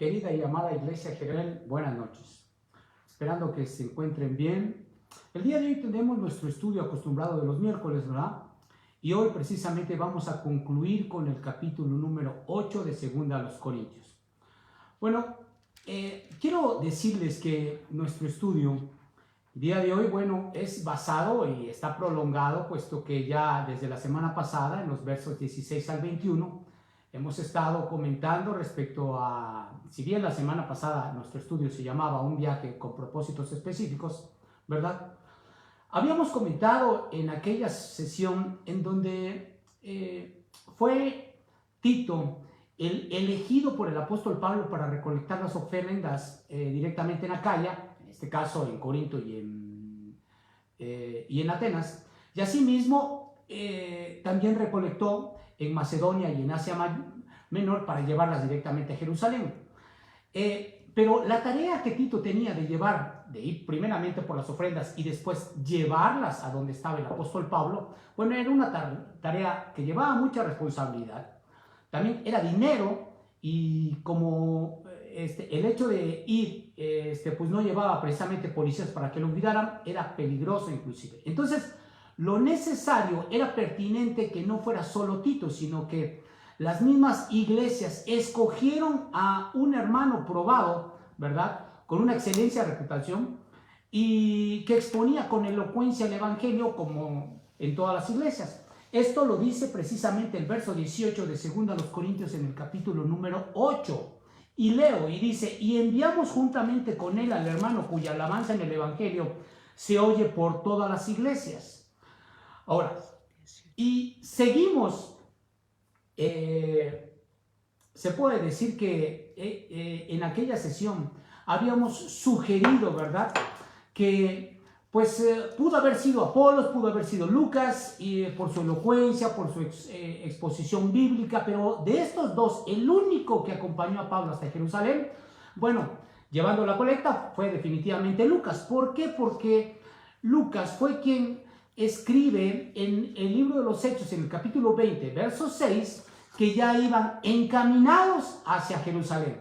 Querida y amada Iglesia Jerel, buenas noches. Esperando que se encuentren bien. El día de hoy tenemos nuestro estudio acostumbrado de los miércoles, ¿verdad? Y hoy precisamente vamos a concluir con el capítulo número 8 de Segunda a los Corintios. Bueno, quiero decirles que nuestro estudio el día de hoy, bueno, es basado y está prolongado, puesto que ya desde la semana pasada, en los versos 16 al 21, hemos estado comentando respecto a, si bien la semana pasada nuestro estudio se llamaba Un viaje con propósitos específicos, ¿verdad? Habíamos comentado en aquella sesión en donde fue Tito el elegido por el apóstol Pablo para recolectar las ofrendas directamente en Acaya, en este caso en Corinto y en Atenas, y asimismo también recolectó en Macedonia y en Asia Menor para llevarlas directamente a Jerusalén. Pero la tarea que Tito tenía de ir primeramente por las ofrendas y después llevarlas a donde estaba el apóstol Pablo, bueno, era una tarea que llevaba mucha responsabilidad. También era dinero y como el hecho de ir, pues no llevaba precisamente policías para que lo cuidaran, era peligroso inclusive. Entonces, lo necesario era pertinente que no fuera solo Tito, sino que las mismas iglesias escogieron a un hermano probado, ¿verdad? Con una excelencia de reputación y que exponía con elocuencia el evangelio como en todas las iglesias. Esto lo dice precisamente el verso 18 de 2 a los Corintios en el capítulo número 8. Y leo y dice, y enviamos juntamente con él al hermano cuya alabanza en el evangelio se oye por todas las iglesias. Ahora, y seguimos, se puede decir que en aquella sesión habíamos sugerido, ¿verdad?, que pues pudo haber sido Apolos, pudo haber sido Lucas, y por su elocuencia, por su exposición bíblica, pero de estos dos, el único que acompañó a Pablo hasta Jerusalén, bueno, llevando la colecta, fue definitivamente Lucas. ¿Por qué? Porque Lucas fue quien escribe en el libro de los Hechos, en el capítulo 20, verso 6, que ya iban encaminados hacia Jerusalén,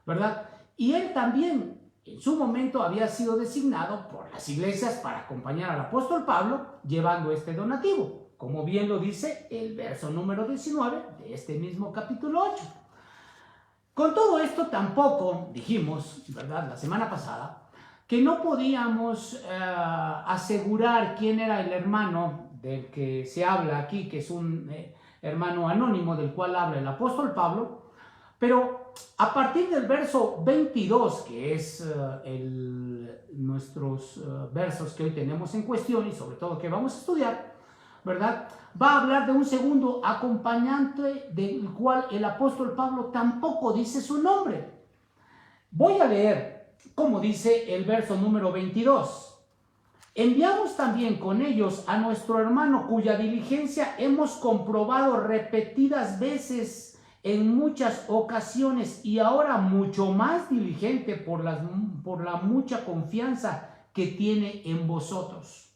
¿verdad? Y él también en su momento había sido designado por las iglesias para acompañar al apóstol Pablo llevando este donativo, como bien lo dice el verso número 19 de este mismo capítulo 8. Con todo esto tampoco dijimos, ¿verdad?, la semana pasada, que no podíamos asegurar quién era el hermano del que se habla aquí, que es un hermano anónimo del cual habla el apóstol Pablo, pero a partir del verso 22, que es nuestros versos que hoy tenemos en cuestión y sobre todo que vamos a estudiar, ¿verdad?, va a hablar de un segundo acompañante del cual el apóstol Pablo tampoco dice su nombre. Voy a leer como dice el verso número 22. Enviamos también con ellos a nuestro hermano cuya diligencia hemos comprobado repetidas veces en muchas ocasiones y ahora mucho más diligente por la mucha confianza que tiene en vosotros.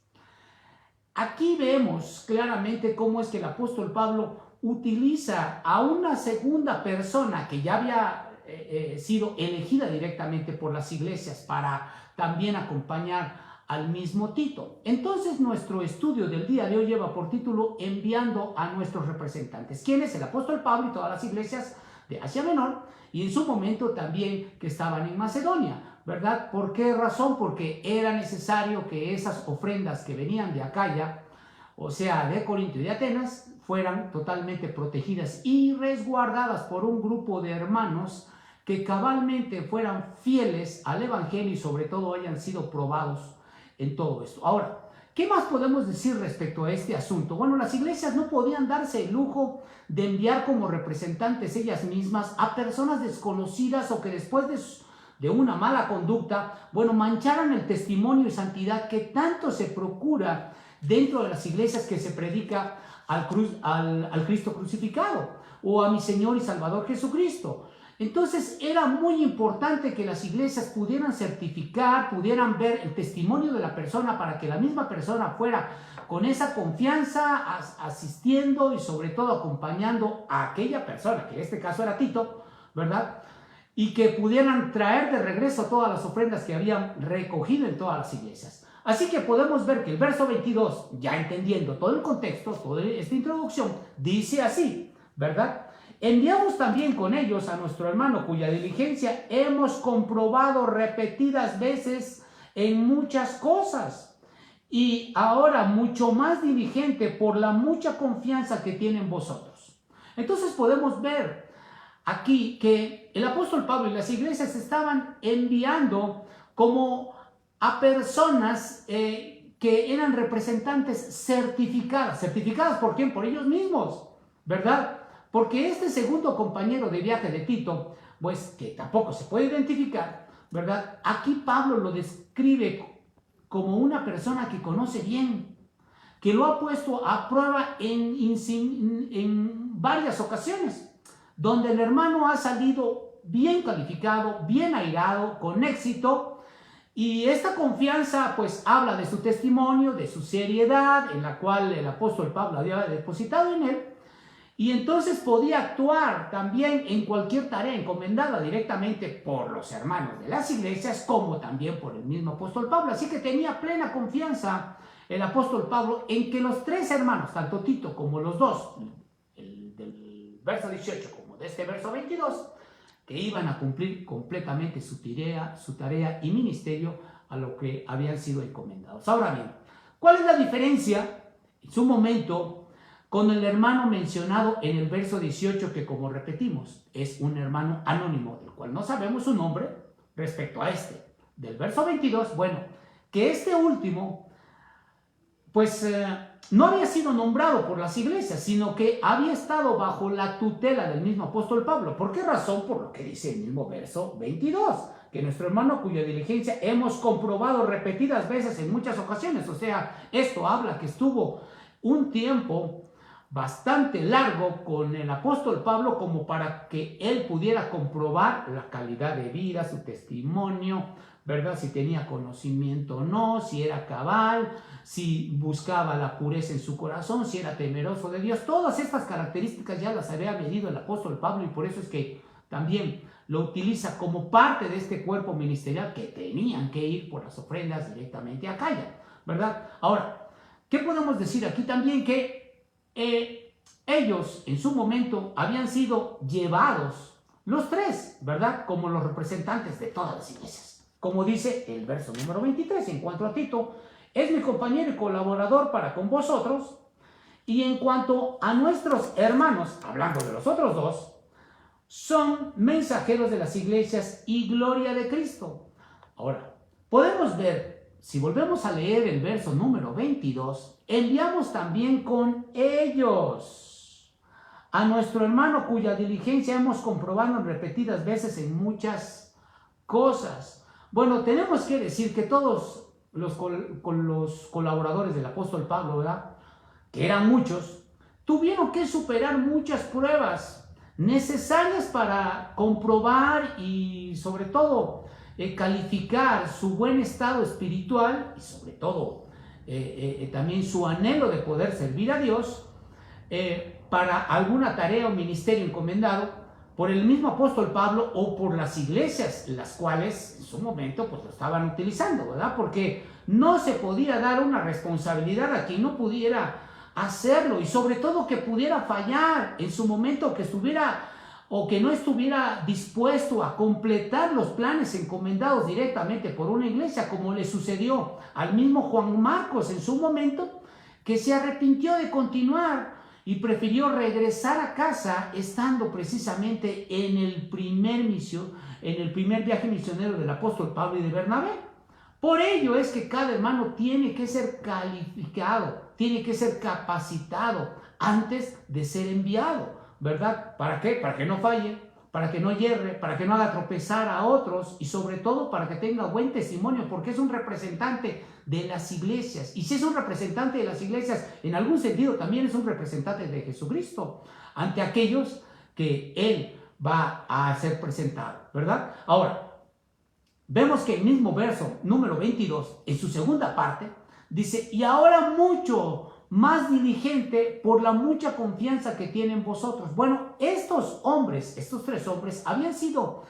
Aquí vemos claramente cómo es que el apóstol Pablo utiliza a una segunda persona que ya había sido elegida directamente por las iglesias para también acompañar al mismo Tito. Entonces nuestro estudio del día de hoy lleva por título Enviando a nuestros representantes. ¿Quién es el apóstol Pablo y todas las iglesias de Asia Menor? Y en su momento también que estaban en Macedonia, ¿verdad? ¿Por qué razón? Porque era necesario que esas ofrendas que venían de Acaya, o sea, de Corinto y de Atenas, fueran totalmente protegidas y resguardadas por un grupo de hermanos que cabalmente fueran fieles al evangelio y sobre todo hayan sido probados en todo esto. Ahora, ¿qué más podemos decir respecto a este asunto? Bueno, las iglesias no podían darse el lujo de enviar como representantes ellas mismas a personas desconocidas o que después de una mala conducta, bueno, mancharan el testimonio y santidad que tanto se procura dentro de las iglesias que se predica al Cristo crucificado o a mi Señor y Salvador Jesucristo. Entonces era muy importante que las iglesias pudieran certificar, pudieran ver el testimonio de la persona para que la misma persona fuera con esa confianza asistiendo y sobre todo acompañando a aquella persona, que en este caso era Tito, ¿verdad? y que pudieran traer de regreso todas las ofrendas que habían recogido en todas las iglesias. Así que podemos ver que el verso 22, ya entendiendo todo el contexto, toda esta introducción, dice así, ¿verdad? Enviamos también con ellos a nuestro hermano cuya diligencia hemos comprobado repetidas veces en muchas cosas, y ahora mucho más diligente por la mucha confianza que tiene en vosotros. Entonces podemos ver aquí que el apóstol Pablo y las iglesias estaban enviando como a personas que eran representantes certificadas. ¿Certificadas por quién? Por ellos mismos, ¿verdad? Porque este segundo compañero de viaje de Tito, pues que tampoco se puede identificar, ¿verdad? Aquí Pablo lo describe como una persona que conoce bien, que lo ha puesto a prueba en varias ocasiones, donde el hermano ha salido bien calificado, bien airado, con éxito. Y esta confianza pues habla de su testimonio, de su seriedad, en la cual el apóstol Pablo había depositado en él, y entonces podía actuar también en cualquier tarea encomendada directamente por los hermanos de las iglesias, como también por el mismo apóstol Pablo. Así que tenía plena confianza el apóstol Pablo en que los tres hermanos, tanto Tito como los dos, el del verso 18 como de este verso 22, que iban a cumplir completamente su tarea y ministerio a lo que habían sido encomendados. Ahora bien, ¿cuál es la diferencia en su momento con el hermano mencionado en el verso 18, que, como repetimos, es un hermano anónimo, del cual no sabemos su nombre, respecto a este? Del verso 22, bueno, que este último, pues no había sido nombrado por las iglesias, sino que había estado bajo la tutela del mismo apóstol Pablo. ¿Por qué razón? Por lo que dice el mismo verso 22, que nuestro hermano cuya diligencia hemos comprobado repetidas veces en muchas ocasiones. O sea, esto habla que estuvo un tiempo bastante largo con el apóstol Pablo como para que él pudiera comprobar la calidad de vida, su testimonio, ¿verdad? Si tenía conocimiento o no, si era cabal, si buscaba la pureza en su corazón, si era temeroso de Dios. Todas estas características ya las había medido el apóstol Pablo, y por eso es que también lo utiliza como parte de este cuerpo ministerial que tenían que ir por las ofrendas directamente a Acaya, ¿verdad? Ahora, ¿qué podemos decir aquí también? Que ellos en su momento habían sido llevados, los tres, ¿verdad? Como los representantes de todas las iglesias. Como dice el verso número 23, en cuanto a Tito, es mi compañero y colaborador para con vosotros. Y en cuanto a nuestros hermanos, hablando de los otros dos, son mensajeros de las iglesias y gloria de Cristo. Ahora, podemos ver, si volvemos a leer el verso número 22, enviamos también con ellos a nuestro hermano cuya diligencia hemos comprobado repetidas veces en muchas cosas. Bueno, tenemos que decir que todos los colaboradores del apóstol Pablo, ¿verdad?, que eran muchos, tuvieron que superar muchas pruebas necesarias para comprobar y sobre todo calificar su buen estado espiritual, y sobre todo también su anhelo de poder servir a Dios para alguna tarea o ministerio encomendado por el mismo apóstol Pablo o por las iglesias, las cuales en su momento pues lo estaban utilizando, ¿verdad? Porque no se podía dar una responsabilidad a quien no pudiera hacerlo, y sobre todo que pudiera fallar en su momento, que estuviera o que no estuviera dispuesto a completar los planes encomendados directamente por una iglesia, como le sucedió al mismo Juan Marcos en su momento, que se arrepintió de continuar y prefirió regresar a casa, estando precisamente en el primer viaje misionero del apóstol Pablo y de Bernabé. Por ello es que cada hermano tiene que ser calificado, tiene que ser capacitado antes de ser enviado, ¿verdad? ¿Para qué? Para que no falle, para que no yerre, para que no haga tropezar a otros, y sobre todo para que tenga buen testimonio, porque es un representante de las iglesias. Y si es un representante de las iglesias, en algún sentido también es un representante de Jesucristo ante aquellos que él va a ser presentado, ¿verdad? Ahora, vemos que el mismo verso número 22, en su segunda parte, dice: y ahora mucho más diligente por la mucha confianza que tienen vosotros. Bueno, estos hombres, estos tres hombres, habían sido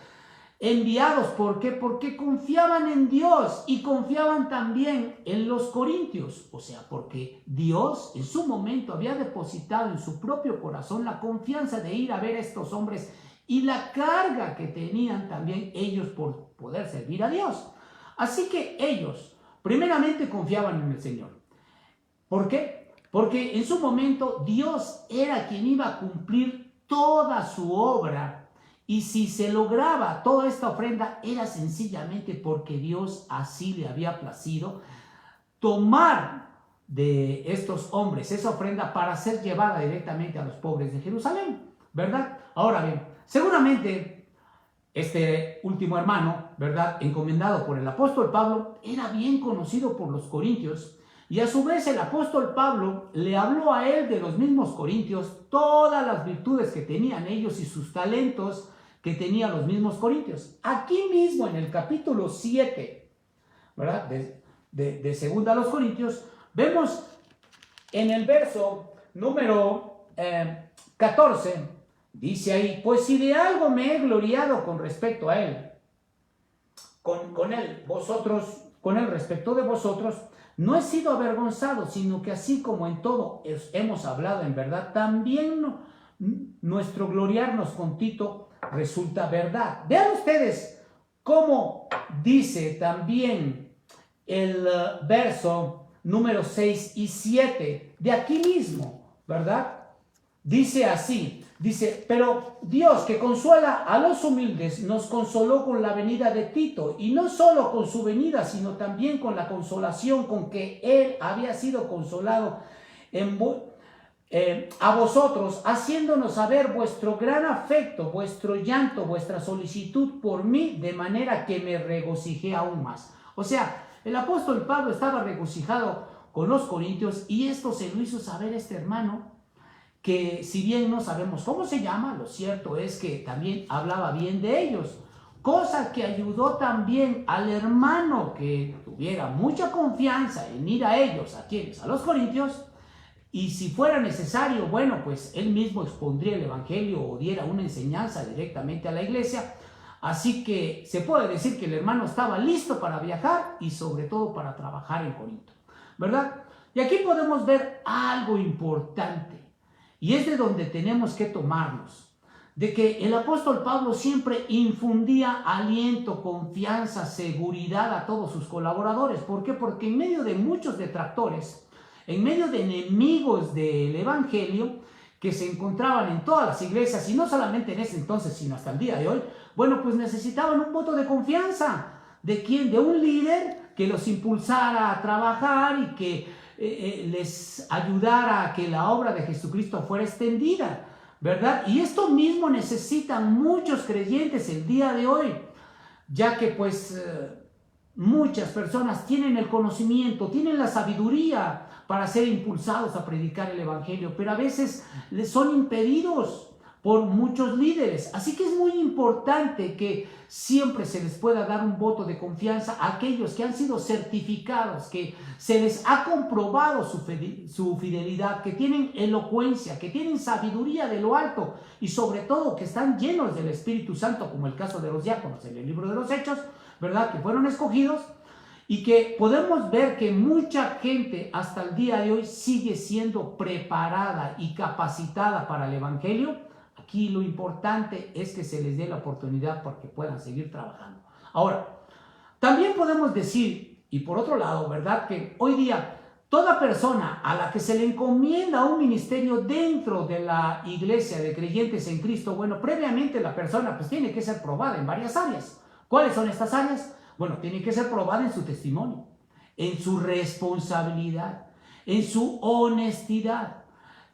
enviados. ¿Por qué? Porque confiaban en Dios y confiaban también en los corintios. O sea, porque Dios en su momento había depositado en su propio corazón la confianza de ir a ver a estos hombres y la carga que tenían también ellos por poder servir a Dios. Así que ellos primeramente confiaban en el Señor. ¿Por qué? Porque en su momento Dios era quien iba a cumplir toda su obra, y si se lograba toda esta ofrenda era sencillamente porque Dios así le había placido tomar de estos hombres esa ofrenda para ser llevada directamente a los pobres de Jerusalén, ¿verdad? Ahora bien, seguramente este último hermano, ¿verdad?, encomendado por el apóstol Pablo, era bien conocido por los corintios, y a su vez el apóstol Pablo le habló a él de los mismos corintios todas las virtudes que tenían ellos y sus talentos que tenían los mismos corintios. Aquí mismo en el capítulo 7, ¿verdad?, de segunda a los Corintios, vemos en el verso número 14, dice ahí: pues si de algo me he gloriado con respecto a él, con él respecto de vosotros, no he sido avergonzado, sino que así como en todo hemos hablado en verdad, también nuestro gloriarnos con Tito resulta verdad. Vean ustedes cómo dice también el verso número 6 y 7 de aquí mismo, ¿verdad? Dice así, dice: pero Dios, que consuela a los humildes, nos consoló con la venida de Tito, y no solo con su venida, sino también con la consolación con que él había sido consolado a vosotros, haciéndonos saber vuestro gran afecto, vuestro llanto, vuestra solicitud por mí, de manera que me regocijé aún más. O sea, el apóstol Pablo estaba regocijado con los corintios, y esto se lo hizo saber este hermano, que si bien no sabemos cómo se llama, lo cierto es que también hablaba bien de ellos, cosa que ayudó también al hermano que tuviera mucha confianza en ir a ellos, ¿a quiénes? A los corintios, y si fuera necesario, bueno, pues él mismo expondría el evangelio o diera una enseñanza directamente a la iglesia. Así que se puede decir que el hermano estaba listo para viajar y sobre todo para trabajar en Corinto, ¿verdad? Y aquí podemos ver algo importante, y es de donde tenemos que tomarnos, de que el apóstol Pablo siempre infundía aliento, confianza, seguridad a todos sus colaboradores. ¿Por qué? Porque en medio de muchos detractores, en medio de enemigos del evangelio que se encontraban en todas las iglesias, y no solamente en ese entonces, sino hasta el día de hoy, bueno, pues necesitaban un voto de confianza. ¿De quién? De un líder que los impulsara a trabajar y que les ayudara a que la obra de Jesucristo fuera extendida, ¿verdad? Y esto mismo necesitan muchos creyentes el día de hoy, ya que pues muchas personas tienen el conocimiento, tienen la sabiduría para ser impulsados a predicar el evangelio, pero a veces les son impedidos por muchos líderes. Así que es muy importante que siempre se les pueda dar un voto de confianza a aquellos que han sido certificados, que se les ha comprobado su fidelidad, que tienen elocuencia, que tienen sabiduría de lo alto, y sobre todo que están llenos del Espíritu Santo, como el caso de los diáconos en el libro de los Hechos, ¿verdad?, que fueron escogidos, y que podemos ver que mucha gente hasta el día de hoy sigue siendo preparada y capacitada para el evangelio. Aquí lo importante es que se les dé la oportunidad para que puedan seguir trabajando. Ahora, también podemos decir, y por otro lado, ¿verdad?, que hoy día toda persona a la que se le encomienda un ministerio dentro de la iglesia de creyentes en Cristo, bueno, previamente la persona pues tiene que ser probada en varias áreas. ¿Cuáles son estas áreas? Bueno, tiene que ser probada en su testimonio, en su responsabilidad, en su honestidad,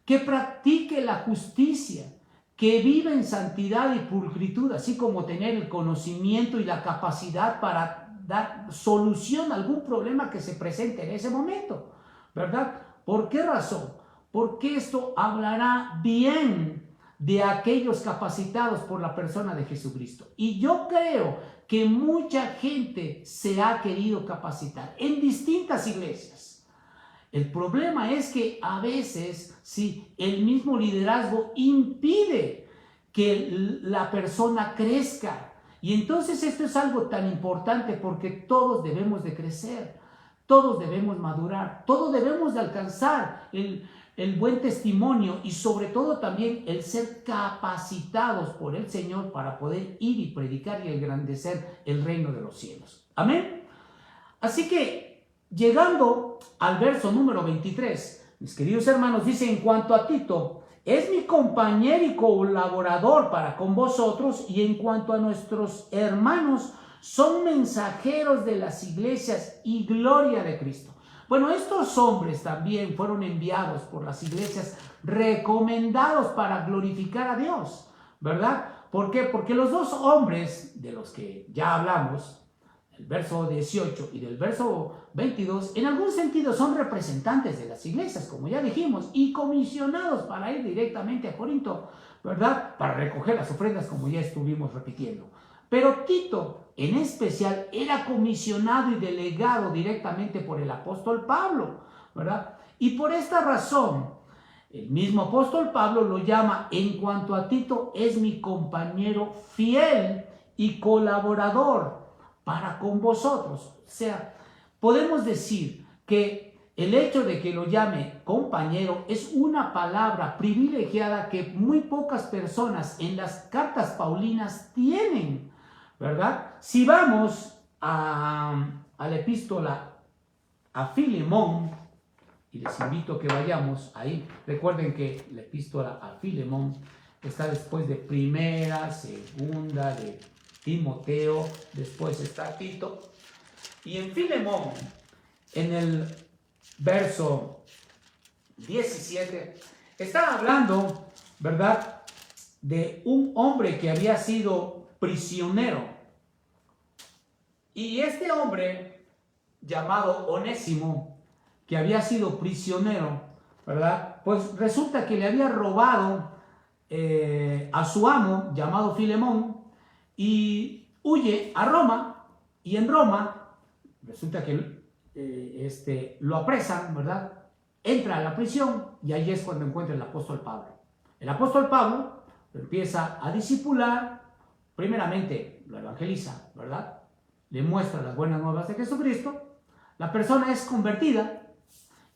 que practique la justicia, que vive en santidad y pulcritud, así como tener el conocimiento y la capacidad para dar solución a algún problema que se presente en ese momento, ¿verdad? ¿Por qué razón? Porque esto hablará bien de aquellos capacitados por la persona de Jesucristo. Y yo creo que mucha gente se ha querido capacitar en distintas iglesias. El problema es que a veces, sí, el mismo liderazgo impide que la persona crezca, Y entonces esto es algo tan importante porque todos debemos de crecer, todos debemos madurar, todos debemos de alcanzar el buen testimonio y sobre todo también el ser capacitados por el Señor para poder ir y predicar y engrandecer el reino de los cielos. Amén. Así que llegando al verso número 23, mis queridos hermanos, dice: en cuanto a Tito, es mi compañero y colaborador para con vosotros, y en cuanto a nuestros hermanos, son mensajeros de las iglesias y gloria de Cristo. Bueno, estos hombres también fueron enviados por las iglesias, recomendados para glorificar a Dios, ¿verdad? ¿Por qué? Porque los dos hombres de los que ya hablamos, el verso 18 y del verso 22, en algún sentido son representantes de las iglesias, como ya dijimos, y comisionados para ir directamente a Corinto, ¿verdad? Para recoger las ofrendas, como ya estuvimos repitiendo. Pero Tito, en especial, era comisionado y delegado directamente por el apóstol Pablo, ¿verdad? Y por esta razón, el mismo apóstol Pablo lo llama: en cuanto a Tito, es mi compañero fiel y colaborador para con vosotros. O sea, podemos decir que el hecho de que lo llame compañero es una palabra privilegiada que muy pocas personas en las cartas paulinas tienen, ¿verdad? Si vamos a la epístola a Filemón, y les invito a que vayamos ahí, recuerden que la epístola a Filemón está después de primera, segunda, de Timoteo, después está Tito, y en Filemón, en el verso 17, está hablando, ¿verdad?, de un hombre que había sido prisionero. Y este hombre, llamado Onésimo, que había sido prisionero, ¿verdad?, pues resulta que le había robado a su amo, llamado Filemón, y huye a Roma, y en Roma resulta que lo apresan, ¿verdad?, entra a la prisión, y ahí es cuando encuentra el apóstol Pablo. El apóstol Pablo lo empieza a discipular, primeramente lo evangeliza, ¿verdad?, le muestra las buenas nuevas de Jesucristo, la persona es convertida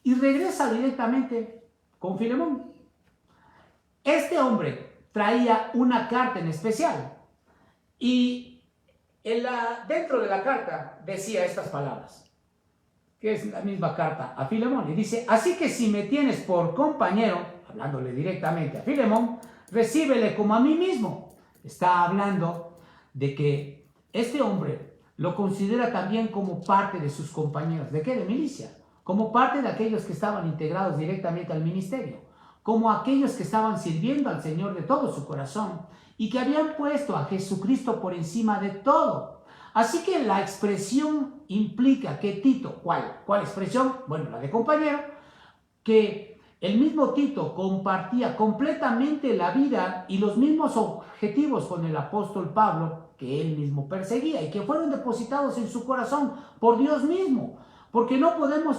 y regresa directamente con Filemón. Este hombre traía una carta en especial y dentro de la carta decía estas palabras, que es la misma carta a Filemón, y dice: así que si me tienes por compañero, hablándole directamente a Filemón, recíbele como a mí mismo. Está hablando de que este hombre lo considera también como parte de sus compañeros. ¿De qué? De milicia. Como parte de aquellos que estaban integrados directamente al ministerio, como aquellos que estaban sirviendo al Señor de todo su corazón y que habían puesto a Jesucristo por encima de todo. Así que la expresión implica que Tito, ¿cuál expresión? Bueno, la de compañero, que el mismo Tito compartía completamente la vida y los mismos objetivos con el apóstol Pablo, que él mismo perseguía y que fueron depositados en su corazón por Dios mismo, porque no podemos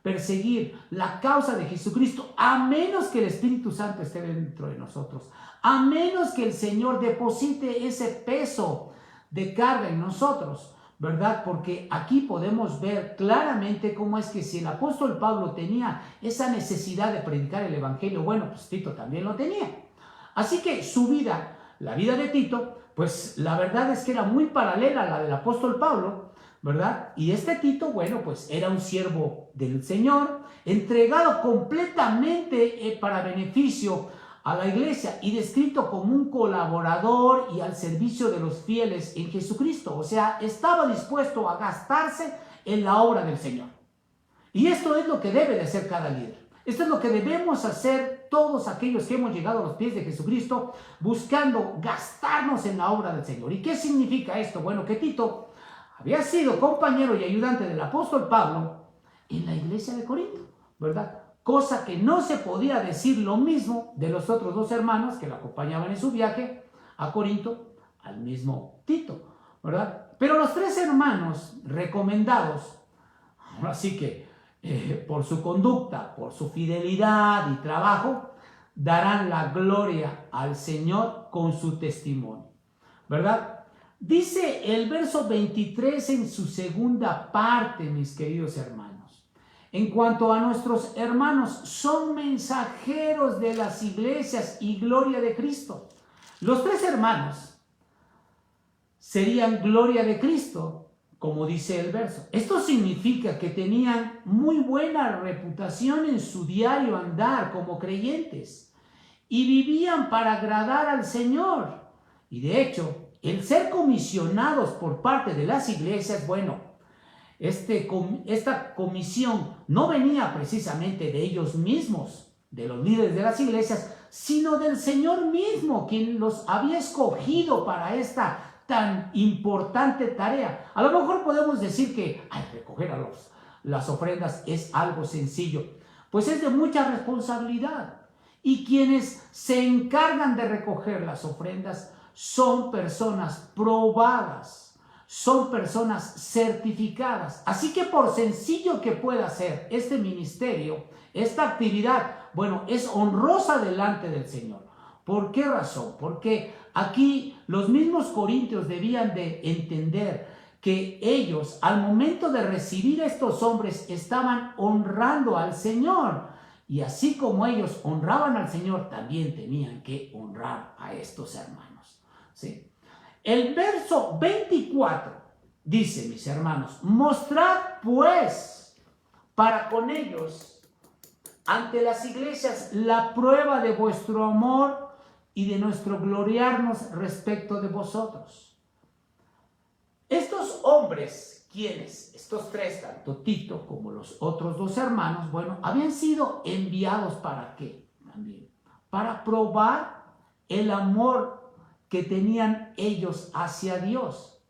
perseguir la causa de Jesucristo a menos que el Espíritu Santo esté dentro de nosotros, a menos que el Señor deposite ese peso de carga en nosotros, ¿verdad? Porque aquí podemos ver claramente cómo es que si el apóstol Pablo tenía esa necesidad de predicar el evangelio, bueno, pues Tito también lo tenía. Así que su vida, la vida de Tito, pues la verdad es que era muy paralela a la del apóstol Pablo, ¿verdad? Y este Tito, bueno, pues era un siervo del Señor, entregado completamente para beneficio a la iglesia y descrito como un colaborador y al servicio de los fieles en Jesucristo. O sea, estaba dispuesto a gastarse en la obra del Señor. Y esto es lo que debe de hacer cada líder. Esto es lo que debemos hacer todos aquellos que hemos llegado a los pies de Jesucristo, buscando gastarnos en la obra del Señor. ¿Y qué significa esto? Bueno, que Tito había sido compañero y ayudante del apóstol Pablo en la iglesia de Corinto, ¿verdad? Cosa que no se podía decir lo mismo de los otros dos hermanos que lo acompañaban en su viaje a Corinto, al mismo Tito, ¿verdad? Pero los tres hermanos recomendados, así que por su conducta, por su fidelidad y trabajo, darán la gloria al Señor con su testimonio, ¿verdad? Dice el verso 23 en su segunda parte, mis queridos hermanos. En cuanto a nuestros hermanos, son mensajeros de las iglesias y gloria de Cristo. Los tres hermanos serían gloria de Cristo, como dice el verso. Esto significa que tenían muy buena reputación en su diario andar como creyentes y vivían para agradar al Señor. Y de hecho, el ser comisionados por parte de las iglesias, bueno, esta comisión no venía precisamente de ellos mismos, de los líderes de las iglesias, sino del Señor mismo, quien los había escogido para esta tan importante tarea. A lo mejor podemos decir que recoger las ofrendas es algo sencillo, pues es de mucha responsabilidad. Y quienes se encargan de recoger las ofrendas son personas probadas, son personas certificadas. Así que por sencillo que pueda ser este ministerio, esta actividad, bueno, es honrosa delante del Señor. ¿Por qué razón? Porque aquí los mismos corintios debían de entender que ellos, al momento de recibir a estos hombres, estaban honrando al Señor. Y así como ellos honraban al Señor, también tenían que honrar a estos hermanos. ¿Sí? El verso 24 dice, mis hermanos, mostrad pues para con ellos ante las iglesias la prueba de vuestro amor y de nuestro gloriarnos respecto de vosotros. Estos hombres, ¿quiénes? Estos tres, tanto Tito como los otros dos hermanos, bueno, habían sido enviados ¿para qué? También para probar el amor que tenían ellos hacia Dios.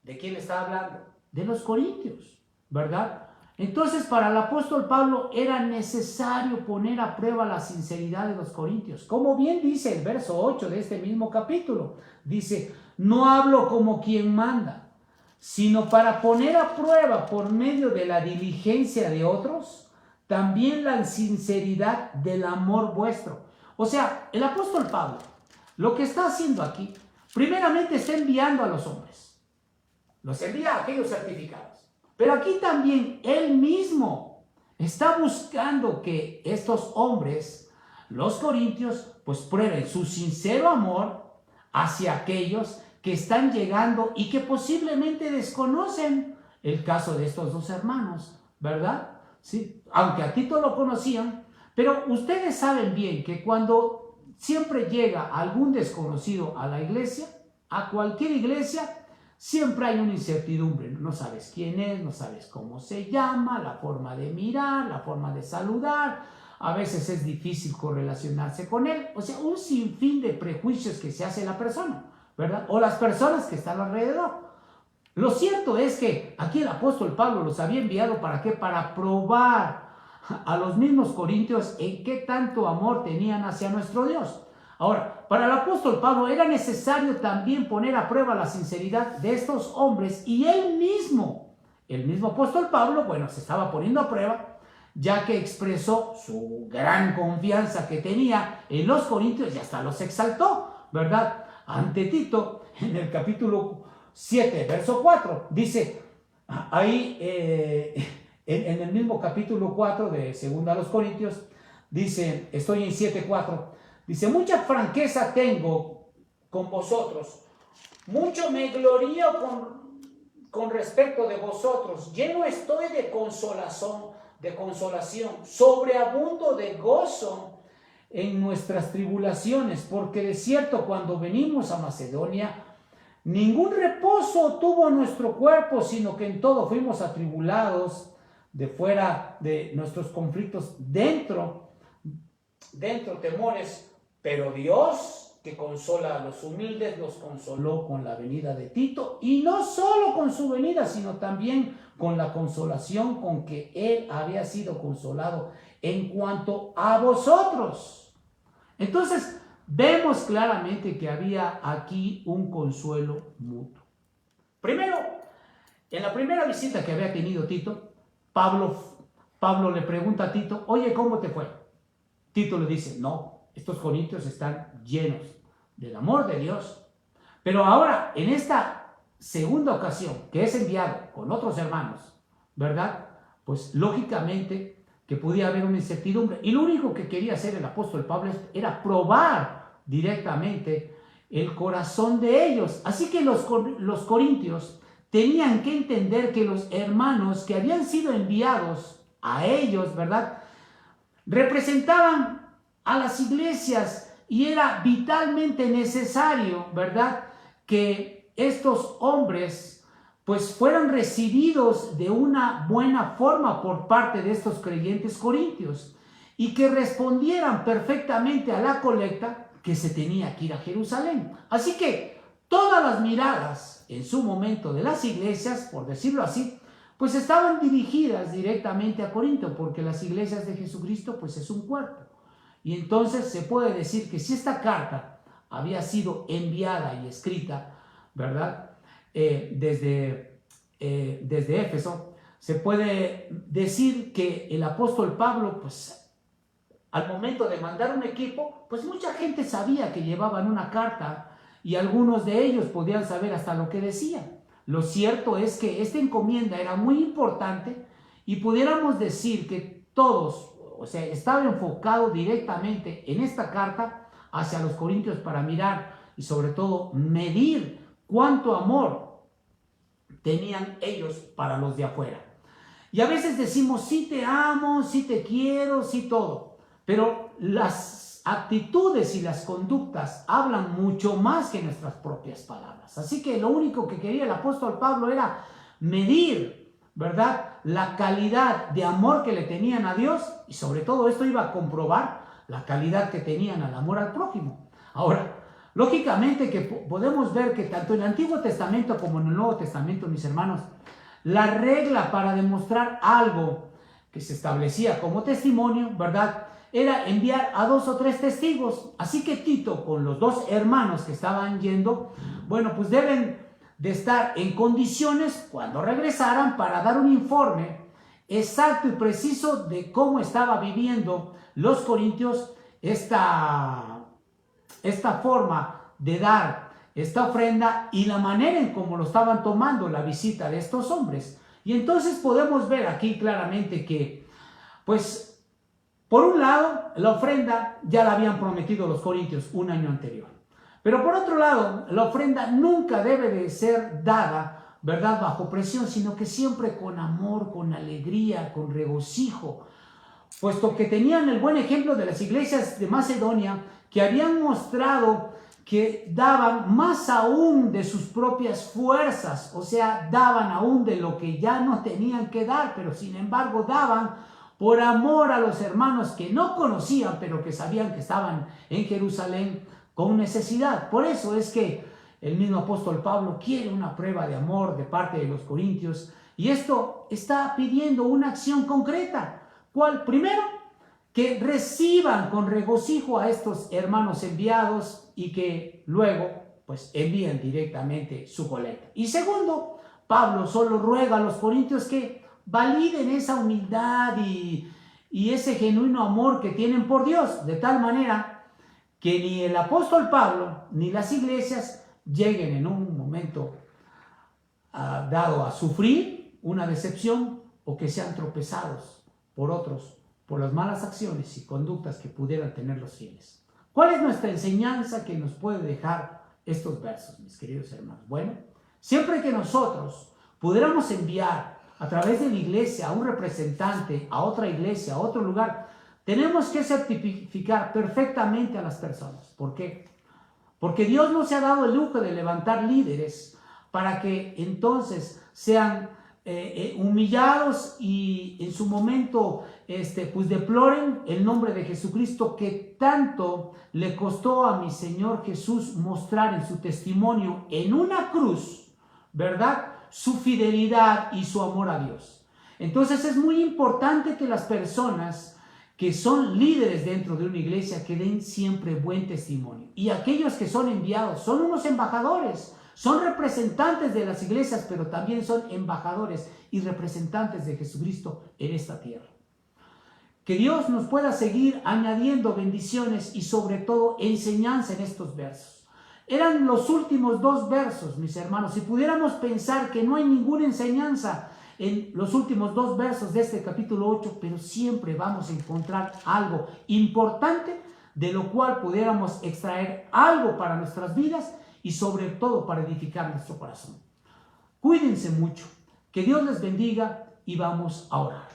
¿De quién está hablando? De los corintios, ¿verdad? Entonces, para el apóstol Pablo era necesario poner a prueba la sinceridad de los corintios. Como bien dice el verso 8 de este mismo capítulo, dice, no hablo como quien manda, sino para poner a prueba por medio de la diligencia de otros, también la sinceridad del amor vuestro. O sea, el apóstol Pablo, lo que está haciendo aquí, primeramente está enviando a los hombres. Los envía a aquellos certificados. Pero aquí también él mismo está buscando que estos hombres, los corintios, pues prueben su sincero amor hacia aquellos que están llegando y que posiblemente desconocen el caso de estos dos hermanos, ¿verdad? Sí, aunque a Tito lo conocían, pero ustedes saben bien que cuando siempre llega algún desconocido a la iglesia, a cualquier iglesia, siempre hay una incertidumbre, no sabes quién es, no sabes cómo se llama, la forma de mirar, la forma de saludar, a veces es difícil correlacionarse con él, o sea, un sinfín de prejuicios que se hace la persona, ¿verdad? O las personas que están alrededor. Lo cierto es que aquí el apóstol Pablo los había enviado ¿para qué? Para probar a los mismos corintios en qué tanto amor tenían hacia nuestro Dios. Ahora, para el apóstol Pablo era necesario también poner a prueba la sinceridad de estos hombres y él mismo, el mismo apóstol Pablo, bueno, se estaba poniendo a prueba ya que expresó su gran confianza que tenía en los corintios y hasta los exaltó, ¿verdad? Ante Tito, en el capítulo 7, verso 4, dice ahí en el mismo capítulo 4 de 2 a los Corintios, dice, estoy en 7:4, dice, mucha franqueza tengo con vosotros, mucho me glorío con respecto de vosotros, lleno estoy de consolación, sobreabundo de gozo en nuestras tribulaciones, porque de cierto cuando venimos a Macedonia, ningún reposo tuvo nuestro cuerpo, sino que en todo fuimos atribulados, de fuera de nuestros conflictos, dentro temores, pero Dios, que consola a los humildes, los consoló con la venida de Tito, y no solo con su venida, sino también con la consolación con que él había sido consolado en cuanto a vosotros. Entonces, vemos claramente que había aquí un consuelo mutuo. Primero, en la primera visita que había tenido Tito, Pablo le pregunta a Tito, oye, ¿cómo te fue? Tito le dice, no, estos corintios están llenos del amor de Dios, Pero ahora, en esta segunda ocasión, que es enviado con otros hermanos, ¿verdad? Pues lógicamente que podía haber una incertidumbre. Y lo único que quería hacer el apóstol Pablo era probar directamente el corazón de ellos. Así que los corintios tenían que entender que los hermanos que habían sido enviados a ellos, ¿verdad?, representaban a las iglesias y era vitalmente necesario, ¿verdad?, que estos hombres pues fueran recibidos de una buena forma por parte de estos creyentes corintios y que respondieran perfectamente a la colecta que se tenía que ir a Jerusalén. Así que todas las miradas en su momento de las iglesias, por decirlo así, pues estaban dirigidas directamente a Corinto, porque las iglesias de Jesucristo pues es un cuerpo. Y entonces se puede decir que si esta carta había sido enviada y escrita, ¿verdad?, desde Éfeso, se puede decir que el apóstol Pablo, pues al momento de mandar un equipo, pues mucha gente sabía que llevaban una carta y algunos de ellos podían saber hasta lo que decía. Lo cierto es que esta encomienda era muy importante y pudiéramos decir que todos, o sea, estaba enfocado directamente en esta carta hacia los corintios para mirar y sobre todo medir cuánto amor tenían ellos para los de afuera. Y a veces decimos, sí te amo, sí te quiero, sí todo, pero las actitudes y las conductas hablan mucho más que nuestras propias palabras. Así que lo único que quería el apóstol Pablo era medir, ¿verdad?, la calidad de amor que le tenían a Dios y sobre todo esto iba a comprobar la calidad que tenían al amor al prójimo. Ahora, lógicamente que podemos ver que tanto en el Antiguo Testamento como en el Nuevo Testamento, mis hermanos, la regla para demostrar algo que se establecía como testimonio, ¿verdad?, era enviar a 2 o 3 testigos. Así que Tito, con los 2 hermanos que estaban yendo, bueno, pues deben de estar en condiciones cuando regresaran para dar un informe exacto y preciso de cómo estaba viviendo los corintios esta forma de dar esta ofrenda y la manera en cómo lo estaban tomando la visita de estos hombres. Y entonces podemos ver aquí claramente que, pues, por un lado, la ofrenda ya la habían prometido los corintios un año anterior. Pero por otro lado, la ofrenda nunca debe de ser dada, ¿verdad?, bajo presión, sino que siempre con amor, con alegría, con regocijo, puesto que tenían el buen ejemplo de las iglesias de Macedonia, que habían mostrado que daban más aún de sus propias fuerzas, o sea, daban aún de lo que ya no tenían que dar, pero sin embargo daban por amor a los hermanos que no conocían, pero que sabían que estaban en Jerusalén con necesidad. Por eso es que el mismo apóstol Pablo quiere una prueba de amor de parte de los corintios, y esto está pidiendo una acción concreta. ¿Cuál? Primero, que reciban con regocijo a estos hermanos enviados y que luego pues envíen directamente su colecta. Y segundo, Pablo solo ruega a los corintios que validen esa humildad y ese genuino amor que tienen por Dios, de tal manera que ni el apóstol Pablo ni las iglesias lleguen en un momento dado a sufrir una decepción o que sean tropezados por otros por las malas acciones y conductas que pudieran tener los fieles. ¿Cuál es nuestra enseñanza que nos puede dejar estos versos, mis queridos hermanos? Bueno, siempre que nosotros pudiéramos enviar a través de la iglesia a un representante, a otra iglesia, a otro lugar, tenemos que certificar perfectamente a las personas. ¿Por qué? Porque Dios no se ha dado el lujo de levantar líderes para que entonces sean humillados y en su momento pues deploren el nombre de Jesucristo que tanto le costó a mi Señor Jesús mostrar en su testimonio en una cruz, ¿verdad?, su fidelidad y su amor a Dios. Entonces es muy importante que las personas que son líderes dentro de una iglesia que den siempre buen testimonio. Y aquellos que son enviados son unos embajadores, son representantes de las iglesias, pero también son embajadores y representantes de Jesucristo en esta tierra. Que Dios nos pueda seguir añadiendo bendiciones y sobre todo enseñanza en estos versos. Eran los últimos 2 versos, mis hermanos. Si pudiéramos pensar que no hay ninguna enseñanza en los últimos 2 versos de este capítulo 8, pero siempre vamos a encontrar algo importante de lo cual pudiéramos extraer algo para nuestras vidas y sobre todo para edificar nuestro corazón. Cuídense mucho, que Dios les bendiga y vamos a orar.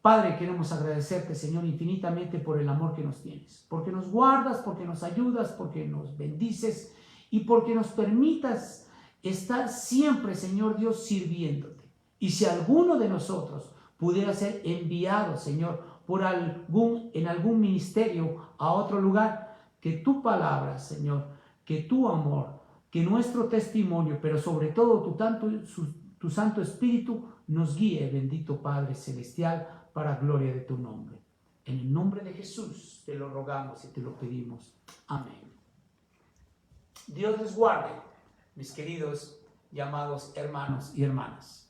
Padre, queremos agradecerte, Señor, infinitamente por el amor que nos tienes, porque nos guardas, porque nos ayudas, porque nos bendices y porque nos permitas estar siempre, Señor Dios, sirviéndote. Y si alguno de nosotros pudiera ser enviado, Señor, en algún ministerio a otro lugar, que tu palabra, Señor, que tu amor, que nuestro testimonio, pero sobre todo tu Santo Espíritu nos guíe, bendito Padre Celestial, para gloria de tu nombre. En el nombre de Jesús te lo rogamos y te lo pedimos. Amén. Dios les guarde, mis queridos y amados hermanos y hermanas.